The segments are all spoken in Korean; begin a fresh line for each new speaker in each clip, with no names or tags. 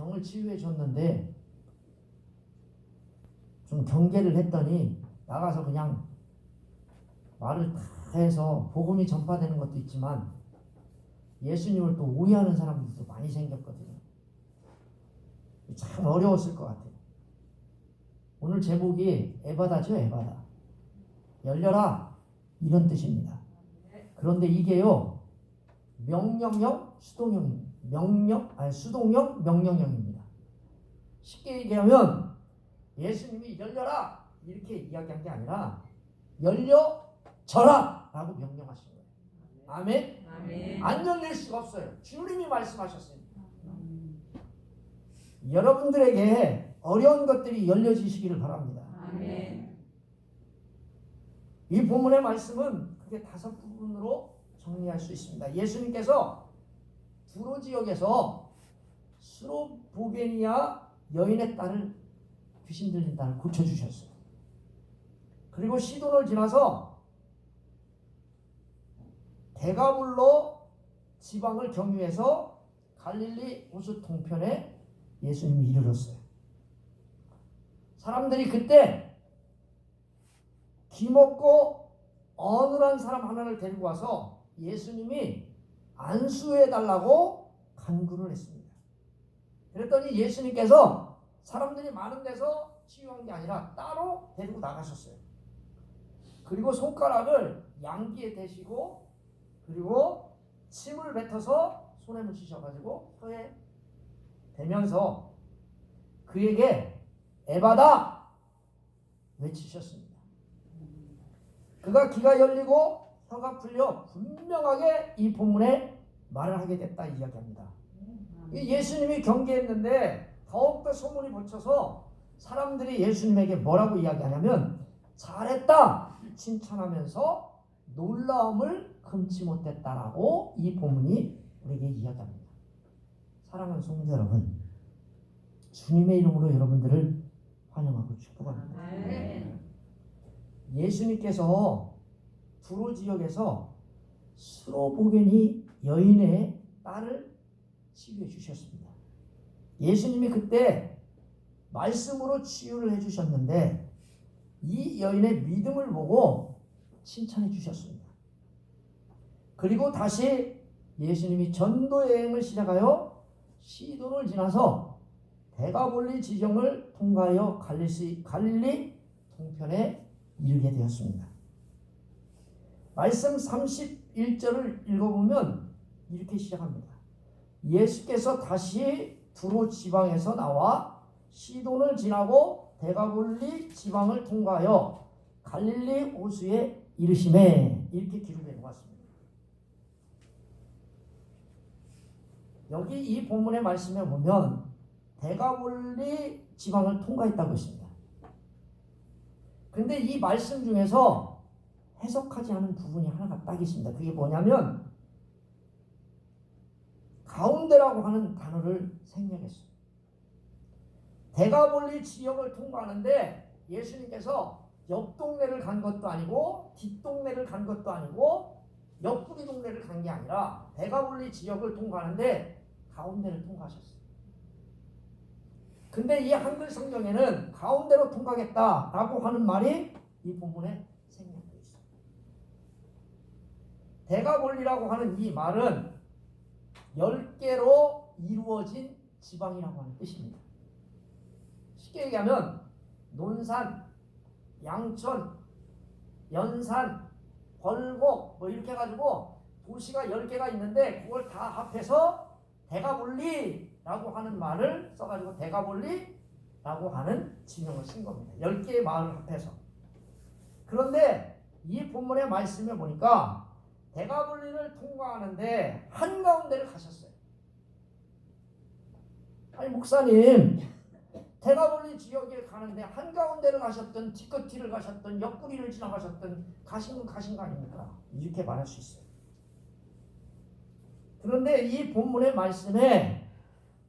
병을 치유해 줬는데 좀 경계를 했더니 나가서 그냥 말을 다 해서 복음이 전파되는 것도 있지만 예수님을 또 오해하는 사람들도 많이 생겼거든요. 참 어려웠을 것 같아요. 오늘 제목이 에바다죠. 에바다. 열려라 이런 뜻입니다. 그런데 이게요 명령형 수동형 수동형 명령형입니다. 쉽게 얘기하면 예수님이 열려라 이렇게 이야기한 게 아니라 열려져라 라고 명령하신 거예요. 아멘?
아멘.
안 열릴 수가 없어요. 주님이 말씀하셨습니다. 여러분들에게 어려운 것들이 열려지시기를 바랍니다.
아멘.
이 본문의 말씀은 크게 5 부분으로 정리할 수 있습니다. 예수님께서 두로 지역에서 스로보게니아 여인의 딸을 귀신 들린 딸을 고쳐주셨어요. 그리고 시돈을 지나서 데가볼로 지방을 경유해서 갈릴리 호수 동편에 예수님이 이르렀어요. 사람들이 그때 기먹고 어눌한 사람 하나를 데리고 와서 예수님이 안수해달라고 간구를 했습니다. 그랬더니 예수님께서 사람들이 많은 데서 치유한 게 아니라 따로 데리고 나가셨어요. 그리고 손가락을 양귀에 대시고 그리고 침을 뱉어서 손에 묻히셔가지고 혀에 대면서 그에게 에바다 외치셨습니다. 그가 귀가 열리고 혀가 풀려 분명하게 이 본문에 말을 하게 됐다 이야기합니다. 예수님이 경계했는데 더욱더 소문이 붙여서 사람들이 예수님에게 뭐라고 이야기하냐면 잘했다 칭찬하면서 놀라움을 금치 못했다라고 이 본문이 우리에게 이야기합니다. 사랑하는 성도 여러분, 주님의 이름으로 여러분들을 환영하고 축복합니다. 예수님께서 두로 지역에서 스로보게니 여인의 딸을 치유해 주셨습니다. 예수님이 그때 말씀으로 치유를 해주셨는데 이 여인의 믿음을 보고 칭찬해 주셨습니다. 그리고 다시 예수님이 전도 여행을 시작하여 시돈을 지나서 데가볼리 지경을 통과하여 갈릴리 동편에 이르게 되었습니다. 말씀 31절을 읽어보면 이렇게 시작합니다. 예수께서 다시 두로 지방에서 나와 시돈을 지나고 데가볼리 지방을 통과하여 갈릴리 호수에 이르시매 이렇게 기록해 놓았습니다. 여기 이 본문의 말씀에 보면 데가볼리 지방을 통과했다고 했습니다. 그런데 이 말씀 중에서 해석하지 않은 부분이 하나가 딱 있습니다. 그게 뭐냐면 가운데라고 하는 단어를 생략했어요. 데가볼리 지역을 통과하는데 예수님께서 옆 동네를 간 것도 아니고 뒷동네를 간 것도 아니고 옆구리 동네를 간 게 아니라 데가볼리 지역을 통과하는데 가운데를 통과하셨어요. 근데 이 한글 성경에는 가운데로 통과하겠다라고 하는 말이 이 본문에 생략되어 있어요. 데가볼리라고 하는 이 말은 10개로 이루어진 지방이라고 하는 뜻입니다. 쉽게 얘기하면 논산, 양천, 연산, 벌곡 뭐 이렇게 해가지고 도시가 10개가 있는데 그걸 다 합해서 데가볼리라고 하는 말을 써가지고 데가볼리라고 하는 지명을 쓴 겁니다. 10개의 마을을 합해서. 그런데 이 본문의 말씀에 보니까 데가볼리를 통과하는데 한가운데를 가셨어요. 아니 목사님 데가볼리 지역에 가는데 한가운데를 가셨든 뒤끝뒤를 가셨든 옆구리를 지나가셨든 가신 거 아닙니까? 이렇게 말할 수 있어요. 그런데 이 본문의 말씀에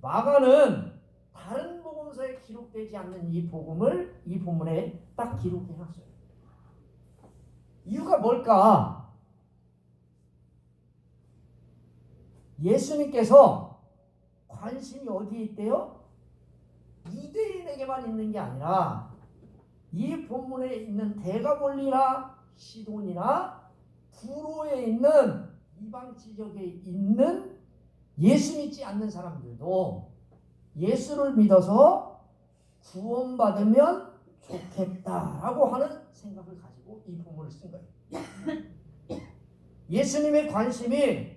마가는 다른 복음서에 기록되지 않는 이 복음을 이 본문에 딱 기록해 놨어요. 이유가 뭘까? 예수님께서 관심이 어디에 있대요? 유대인에게만 있는 게 아니라 이 본문에 있는 데가볼리나 시돈이나 두로에 있는 이방 지역에 있는 예수 믿지 않는 사람들도 예수를 믿어서 구원받으면 좋겠다라고 하는 생각을 가지고 이 본문을 쓴 거예요. 예수님의 관심이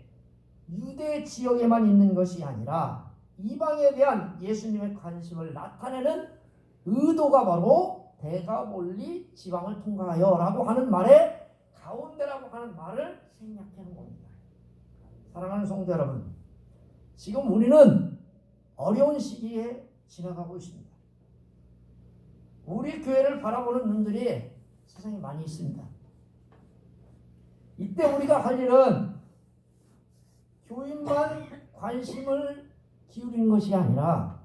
유대 지역에만 있는 것이 아니라 이방에 대한 예수님의 관심을 나타내는 의도가 바로 데가볼리 지방을 통과하여 라고 하는 말의 가운데라고 하는 말을 생략하는 겁니다. 사랑하는 성도 여러분, 지금 우리는 어려운 시기에 지나가고 있습니다. 우리 교회를 바라보는 눈들이 세상에 많이 있습니다. 이때 우리가 할 일은 교인만 관심을 기울이는 것이 아니라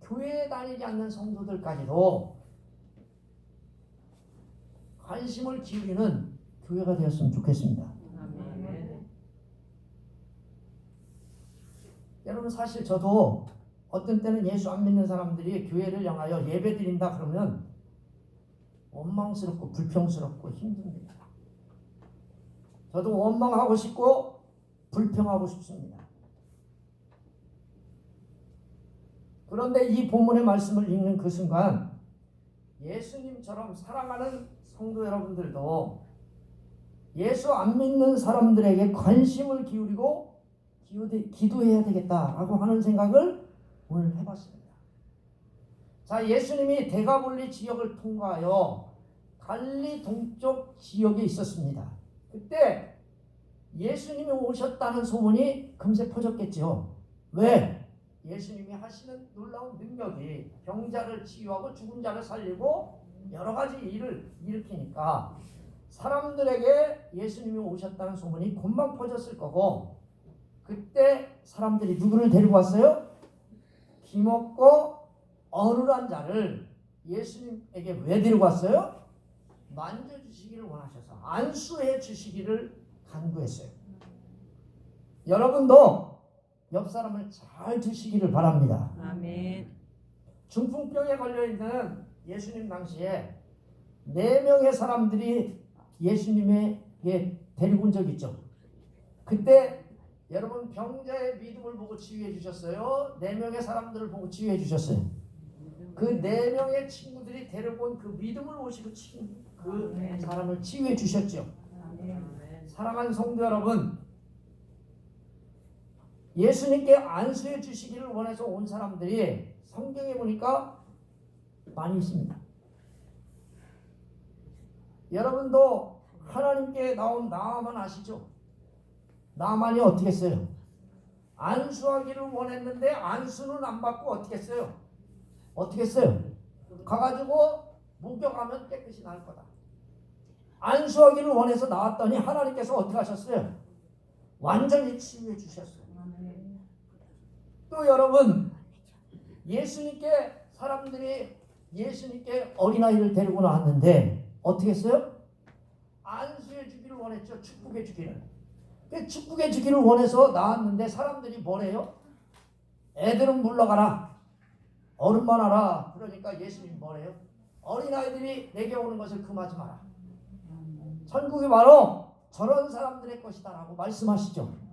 교회에 다니지 않는 성도들까지도 관심을 기울이는 교회가 되었으면 좋겠습니다. 여러분, 사실 저도 어떤 때는 예수 안 믿는 사람들이 교회를 향하여 예배 드린다 그러면 원망스럽고 불평스럽고 힘듭니다. 저도 원망하고 싶고 불평하고 싶습니다. 그런데 이 본문의 말씀을 읽는 그 순간 예수님처럼 사랑하는 성도 여러분들도 예수 안 믿는 사람들에게 관심을 기울이고 기도해야 되겠다라고 하는 생각을 오늘 해봤습니다. 자, 예수님이 데가볼리 지역을 통과하여 갈릴리 동쪽 지역에 있었습니다. 그때 예수님이 오셨다는 소문이 금세 퍼졌겠죠. 왜? 예수님이 하시는 놀라운 능력이 병자를 치유하고 죽은 자를 살리고 여러 가지 일을 일으키니까 사람들에게 예수님이 오셨다는 소문이 금방 퍼졌을 거고, 그때 사람들이 누구를 데리고 왔어요? 기먹고 어눌한 자를 예수님에게 왜 데리고 왔어요? 만져주시기를 원하셔서 안수해 주시기를 간구했어요. 여러분도 옆 사람을 잘 드시기를 바랍니다.
아멘.
중풍병에 걸려있는 예수님 당시에 4명의 사람들이 예수님에게 데리고 온 적이 있죠. 그때 여러분 병자의 믿음을 보고 치유해 주셨어요? 4명의 사람들을 보고 치유해 주셨어요? 그 4명의 친구들이 데리고 온 그 믿음을 보시고 그 사람을 치유해 주셨죠. 사랑하는 성도 여러분, 예수님께 안수해 주시기를 원해서 온 사람들이 성경에 보니까 많이 있습니다. 여러분도 하나님께 나온 나아만 아시죠? 나아만이 어떻게 했어요? 안수하기를 원했는데 안수는 안 받고 어떻게 했어요? 어떻게 했어요? 가가지고 목욕하면 깨끗이 나을 거다. 안수하기를 원해서 나왔더니 하나님께서 어떻게 하셨어요? 완전히 치유해 주셨어요. 또 여러분, 사람들이 예수님께 어린아이를 데리고 나왔는데 어떻게 했어요? 안수해 주기를 원했죠. 축복해 주기를. 축복해 주기를 원해서 나왔는데 사람들이 뭐래요? 애들은 물러가라, 어른만 하라. 그러니까 예수님이 뭐래요? 어린아이들이 내게 오는 것을 금하지 마라. 천국이 바로 저런 사람들의 것이다 라고 말씀하시죠.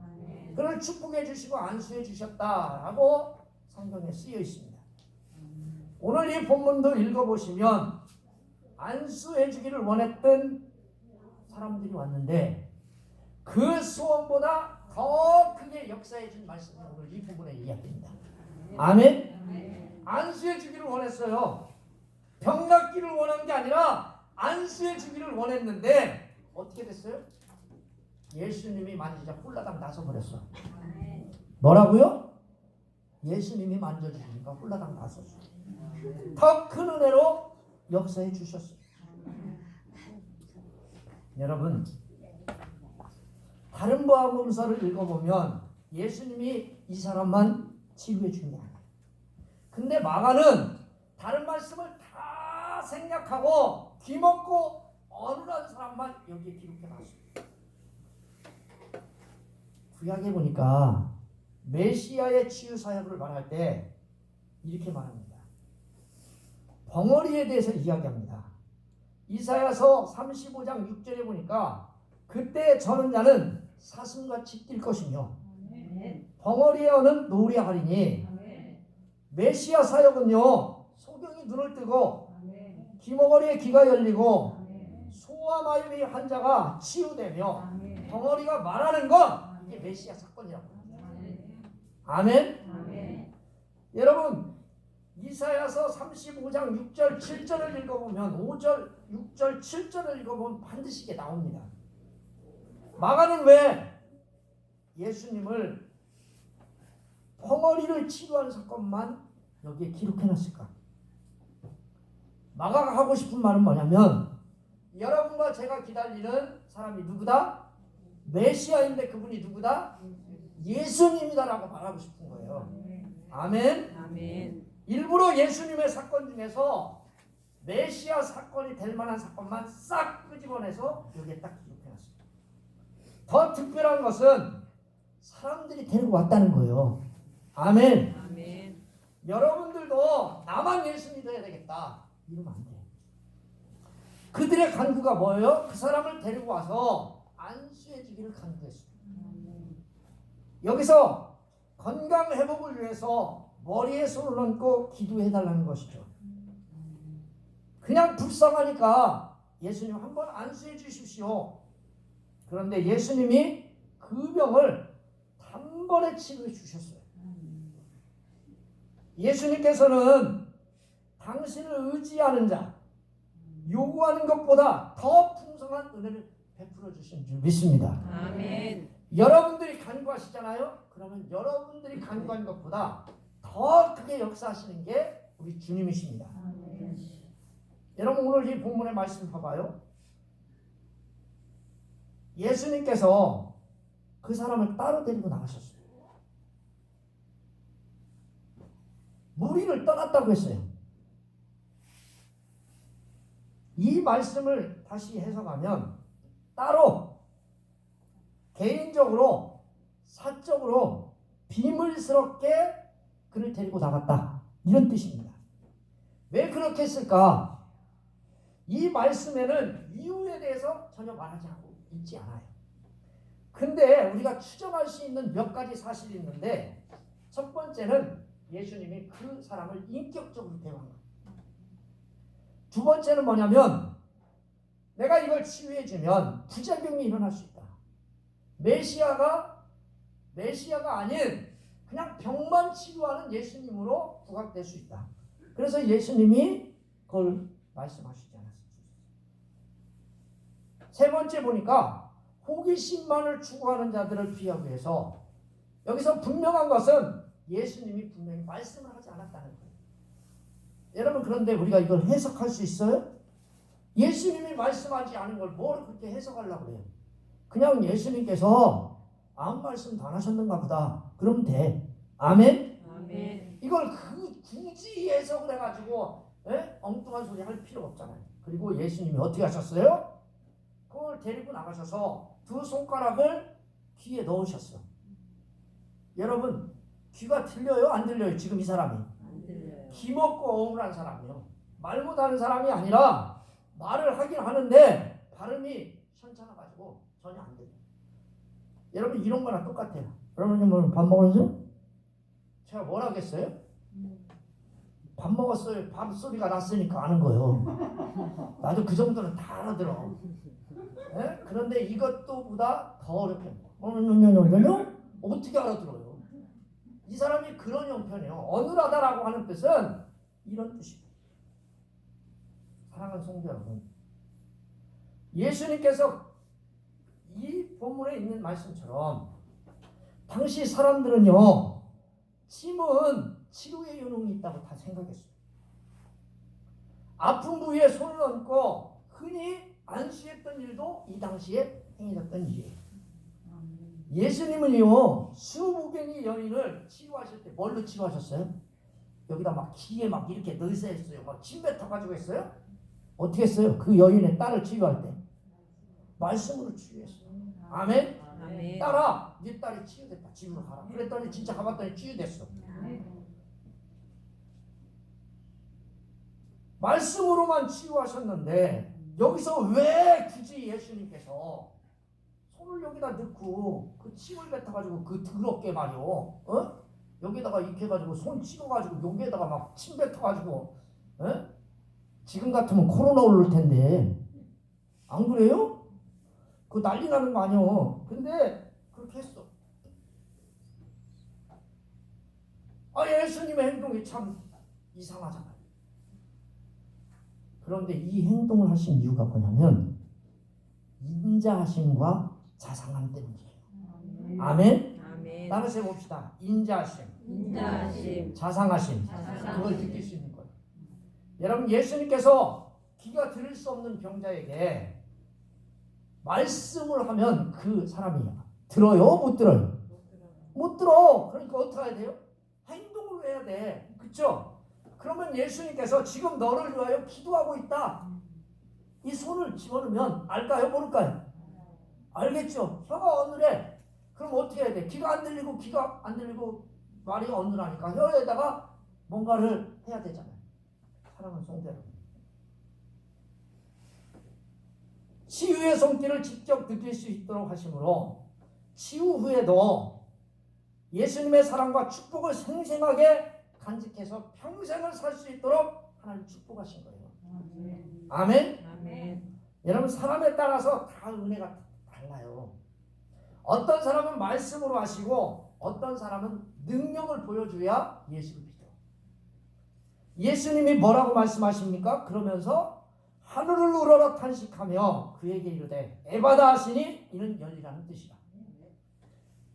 그를 축복해 주시고 안수해 주셨다라고 성경에 쓰여 있습니다. 오늘 이 본문도 읽어보시면 안수해 주기를 원했던 사람들이 왔는데 그 소원보다 더 크게 역사해 준 말씀을 오늘 이 부분에 이야기합니다. 아멘? 안수해 주기를 원했어요. 병 낫기를 원한 게 아니라 안수해 주기를 원했는데 어떻게 됐어요? 예수님이 만지자 홀라당 나서버렸어. 뭐라고요? 예수님이 만져주시니까 홀라당 나섰어. 더 큰 은혜로 역사해 주셨어요. 여러분, 다른 복음서를 읽어보면 예수님이 이 사람만 치유해 준 게 아니에요. 근데 마가는 다른 말씀을 다 생략하고 귀먹고 어눌한 사람만 여기에 기록해 놨습니다. 구약에 보니까 메시아의 치유 사역을 말할 때 이렇게 말합니다. 벙어리에 대해서 이야기합니다. 이사야서 35장 6절에 보니까 그때 저는 자는 사슴같이 뛸 것이며 벙어리의 어는 노래하리니 메시아 사역은요 소경이 눈을 뜨고 기머거리의 귀가 열리고 소와 마유리 환자가 치유되며 벙어리가 말하는 건 이게 메시아 사건이라고 합니다. 아멘. 여러분 이사야서 35장 6절 7절을 읽어보면 5절 6절 7절을 읽어보면 반드시 이게 나옵니다. 마가는 왜 예수님을 벙어리를 치료하는 사건만 여기에 기록해놨을까? 마가가 하고 싶은 말은 뭐냐면 여러분과 제가 기다리는 사람이 누구다? 메시아인데 그분이 누구다? 예수님이다라고 말하고 싶은 거예요. 아멘. 일부러 예수님의 사건 중에서 메시아 사건이 될 만한 사건만 싹 끄집어내서 여기에 딱 기록해놨습니다. 더 특별한 것은 사람들이 데리고 왔다는 거예요. 아멘. 여러분들도 나만 예수 믿어야 되겠다 이러면 안 돼요. 그들의 간구가 뭐예요? 그 사람을 데리고 와서 안수해 주기를 간구했습니다. 여기서 건강 회복을 위해서 머리에 손을 얹고 기도해 달라는 것이죠. 그냥 불쌍하니까 예수님 한번 안수해 주십시오. 그런데 예수님이 그 병을 단번에 치료해 주셨어요. 예수님께서는 당신을 의지하는 자, 요구하는 것보다 더 풍성한 은혜를 베풀어 주신 줄 믿습니다.
아멘.
여러분들이 간구하시잖아요. 그러면 여러분들이 간구하는 것보다 더 크게 역사하시는 게 우리 주님이십니다.
아멘.
여러분 오늘 이 본문의 말씀 봐봐요. 예수님께서 그 사람을 따로 데리고 나가셨어요. 무리를 떠났다고 했어요. 이 말씀을 다시 해석하면 따로 개인적으로 사적으로 비밀스럽게 그를 데리고 나갔다 이런 뜻입니다. 왜 그렇게 했을까? 이 말씀에는 이유에 대해서 전혀 말하지 있지 않아요. 근데 우리가 추정할 수 있는 몇 가지 사실이 있는데 첫 번째는 예수님이 그 사람을 인격적으로 대화한 거예요. 두 번째는 뭐냐면 내가 이걸 치유해주면 부작용이 일어날 수 있다. 메시아가 아닌 그냥 병만 치료하는 예수님으로 부각될 수 있다. 그래서 예수님이 그걸 말씀하시지 않았습니다. 세 번째 보니까 호기심만을 추구하는 자들을 피하기 위해서 여기서 분명한 것은 예수님이 분명히 말씀을 하지 않았다는 거예요. 여러분 그런데 우리가 이걸 해석할 수 있어요? 예수님이 말씀하지 않은 걸 뭘 그렇게 해석하려고 해요? 그냥 예수님께서 아무 말씀도 안 하셨는가 보다. 그러면 돼. 아멘?
아멘.
이걸 굳이 해석을 해가지고 엉뚱한 소리 할 필요 없잖아요. 그리고 예수님이 어떻게 하셨어요? 그걸 데리고 나가셔서 두 손가락을 귀에 넣으셨어. 여러분 귀가 들려요? 안 들려요? 지금 이 사람이
안 들려요.
귀 먹고 어물한 사람이요. 말 못하는 사람이 아니라 말을 하긴 하는데 발음이 현찮아가지고 전혀 안 돼요. 여러분 이런 거랑 똑같아요. 여러분은 밥 먹었어요? 제가 뭘 하겠어요? 밥 먹었어요. 밥 소리가 났으니까 아는 거예요. 나도 그 정도는 다 알아들어. 네? 그런데 이것도 보다 더 어렵게 어떻게 알아들어요? 이 사람이 그런 형편이에요. 어눌하다라고 하는 뜻은 이런 뜻이에요. 사랑하는 성도 여러분, 예수님께서 이 본문에 있는 말씀처럼 당시 사람들은요 침은 치료의 요령이 있다고 다 생각했어요. 아픈 부위에 손을 얹고 흔히 안수했던 일도 이 당시에 행해졌던 일이에요. 예수님은요 수무경의 여인을 치유하실 때 뭘로 치유하셨어요? 여기다 막 귀에 막 이렇게 넣으셔 했어요. 막 침 뱉어가지고 했어요? 어떻게 했어요? 그 여인의 딸을 치유할 때 말씀으로 치유했어요. 아멘?
아멘.
딸아 네 딸이 치유됐다. 집으로 가라. 그랬더니 진짜 가봤더니 치유됐어. 말씀으로만 치유하셨는데 여기서 왜 굳이 예수님께서 손을 여기다 넣고 그 침을 뱉어가지고 그 더럽게 말이요, 어? 여기다가 이렇게 해가지고 손 찍어가지고 여기에다가 막 침 뱉어가지고, 어? 지금 같으면 코로나 올 텐데 안 그래요? 그 난리 나는 거 아니요. 근데 그렇게 했어. 예수님의 행동이 참 이상하잖아요. 그런데 이 행동을 하신 이유가 뭐냐면 인자하심과 자상함 때문이에요. 아멘?
아멘.
따라서 해봅시다. 인자하심,
인자하심,
자상하심,
자상하심.
그걸 느낄 수 있는 거예요. 여러분, 예수님께서 귀가 들을 수 없는 병자에게 말씀을 하면 그 사람이 들어요? 못 들어요? 못 들어. 그러니까 어떻게 해야 돼요? 행동을 해야 돼. 그렇죠? 그러면 예수님께서 지금 너를 위하여 기도하고 있다. 이 손을 집어넣으면 알까요? 모를까요? 알겠죠? 혀가 어눌해. 그럼 어떻게 해야 돼? 귀가 안 들리고 말이 어눌하니까 혀에다가 뭔가를 해야 되잖아요. 사랑하는 성도 여러분, 치유의 손길을 직접 느낄 수 있도록 하심으로 치유 후에도 예수님의 사랑과 축복을 생생하게 간직해서 평생을 살 수 있도록 하나님 축복하신 거예요. 아멘?
아멘.
여러분, 사람에 따라서 다 은혜가 달라요. 어떤 사람은 말씀으로 하시고 어떤 사람은 능력을 보여줘야 예수를 믿어. 예수님이 뭐라고 말씀하십니까? 그러면서 하늘을 우러러 탄식하며 그에게 이르되 에바다 하시니 이는 열리라는 뜻이다.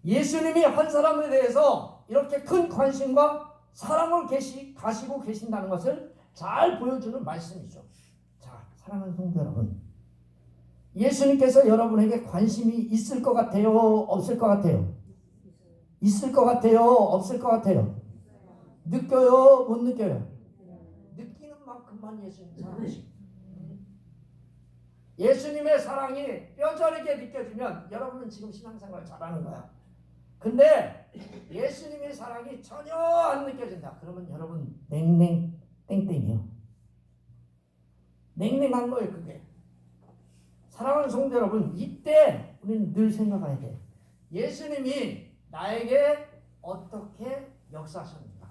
예수님이 한 사람에 대해서 이렇게 큰 관심과 사랑을 가시고 계신다는 것을 잘 보여주는 말씀이죠. 자, 사랑하는 성도 여러분, 예수님께서 여러분에게 관심이 있을 것 같아요? 없을 것 같아요? 있을 것 같아요? 없을 것 같아요? 느껴요? 못 느껴요? 느끼는 만큼만 예수님 사랑하시고, 예수님의 사랑이 뼈저리게 느껴지면 여러분은 지금 신앙생활 잘하는 거야. 근데 예수님의 사랑이 전혀 안 느껴진다. 그러면 여러분 냉랭 땡땡이요. 냉랭한 거예요, 그게. 사랑하는 성도 여러분, 이때 우리는 늘 생각해야 돼. 예수님이 나에게 어떻게 역사하셨는가?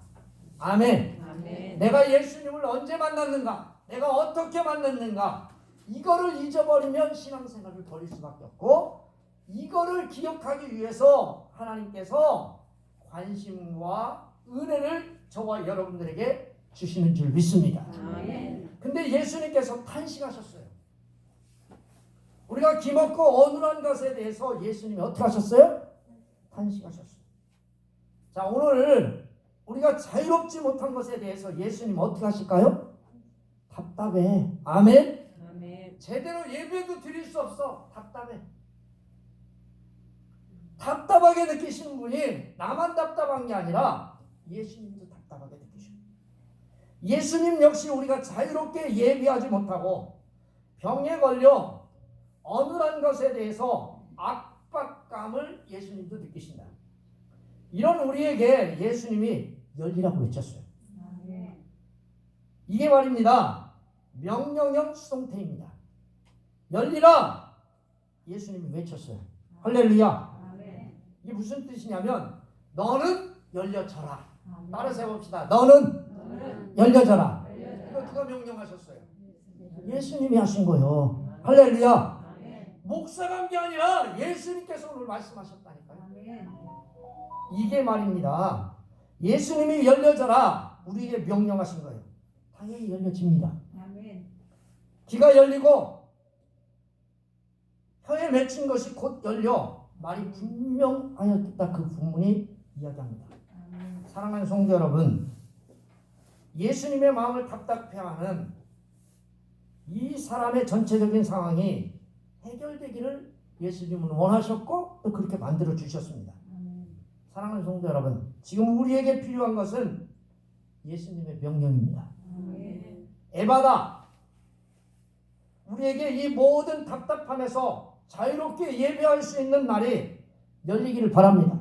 아멘.
아멘.
내가 예수님을 언제 만났는가? 내가 어떻게 만났는가? 이거를 잊어버리면 신앙생활을 버릴 수밖에 없고, 이거를 기억하기 위해서 하나님께서 관심과 은혜를 저와 여러분들에게 주시는 줄 믿습니다.
아멘.
근데 예수님께서 탄식하셨어요. 우리가 기먹고 어눌한 것에 대해서 예수님이 어떻게 하셨어요? 탄식하셨어요. 자, 오늘 우리가 자유롭지 못한 것에 대해서 예수님 어떻게 하실까요? 답답해. 아멘?
아멘.
제대로 예배도 드릴 수 없어. 답답해. 답답하게 느끼시는 분이 나만 답답한 게 아니라 예수님도 답답하게 느끼셔요. 예수님 역시 우리가 자유롭게 예비하지 못하고 병에 걸려 어눌한 것에 대해서 압박감을 예수님도 느끼신다. 이런 우리에게 예수님이 열리라고 외쳤어요. 이게 말입니다. 명령형 수동태입니다. 열리라! 예수님이 외쳤어요. 할렐루야! 이게 무슨 뜻이냐면 너는 열려져라. 따라서 해봅시다. 너는 열려져라. 이거 누가 명령하셨어요? 예수님이 하신 거예요. 할렐루야. 목사가 한 게 아니라 예수님께서 오늘 말씀하셨다니까요. 이게 말입니다. 예수님이 열려져라 우리에게 명령하신 거예요. 당연히 열려집니다. 귀가 열리고 혀에 맺힌 것이 곧 열려 말이 분명하였다. 그 본문이 이야기합니다. 사랑하는 성도 여러분, 예수님의 마음을 답답해하는 이 사람의 전체적인 상황이 해결되기를 예수님은 원하셨고 또 그렇게 만들어 주셨습니다. 사랑하는 성도 여러분, 지금 우리에게 필요한 것은 예수님의 명령입니다. 에바다, 우리에게 이 모든 답답함에서 자유롭게 예배할 수 있는 날이 열리기를 바랍니다.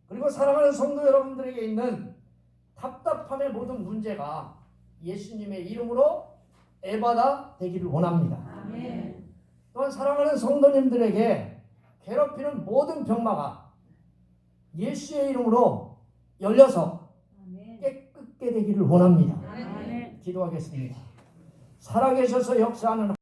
그리고 사랑하는 성도 여러분들에게 있는 답답함의 모든 문제가 예수님의 이름으로 애받아 되기를 원합니다.
아멘.
또한 사랑하는 성도님들에게 괴롭히는 모든 병마가 예수의 이름으로 열려서
아멘.
깨끗게 되기를 원합니다.
아멘.
기도하겠습니다. 살아계셔서 역사하는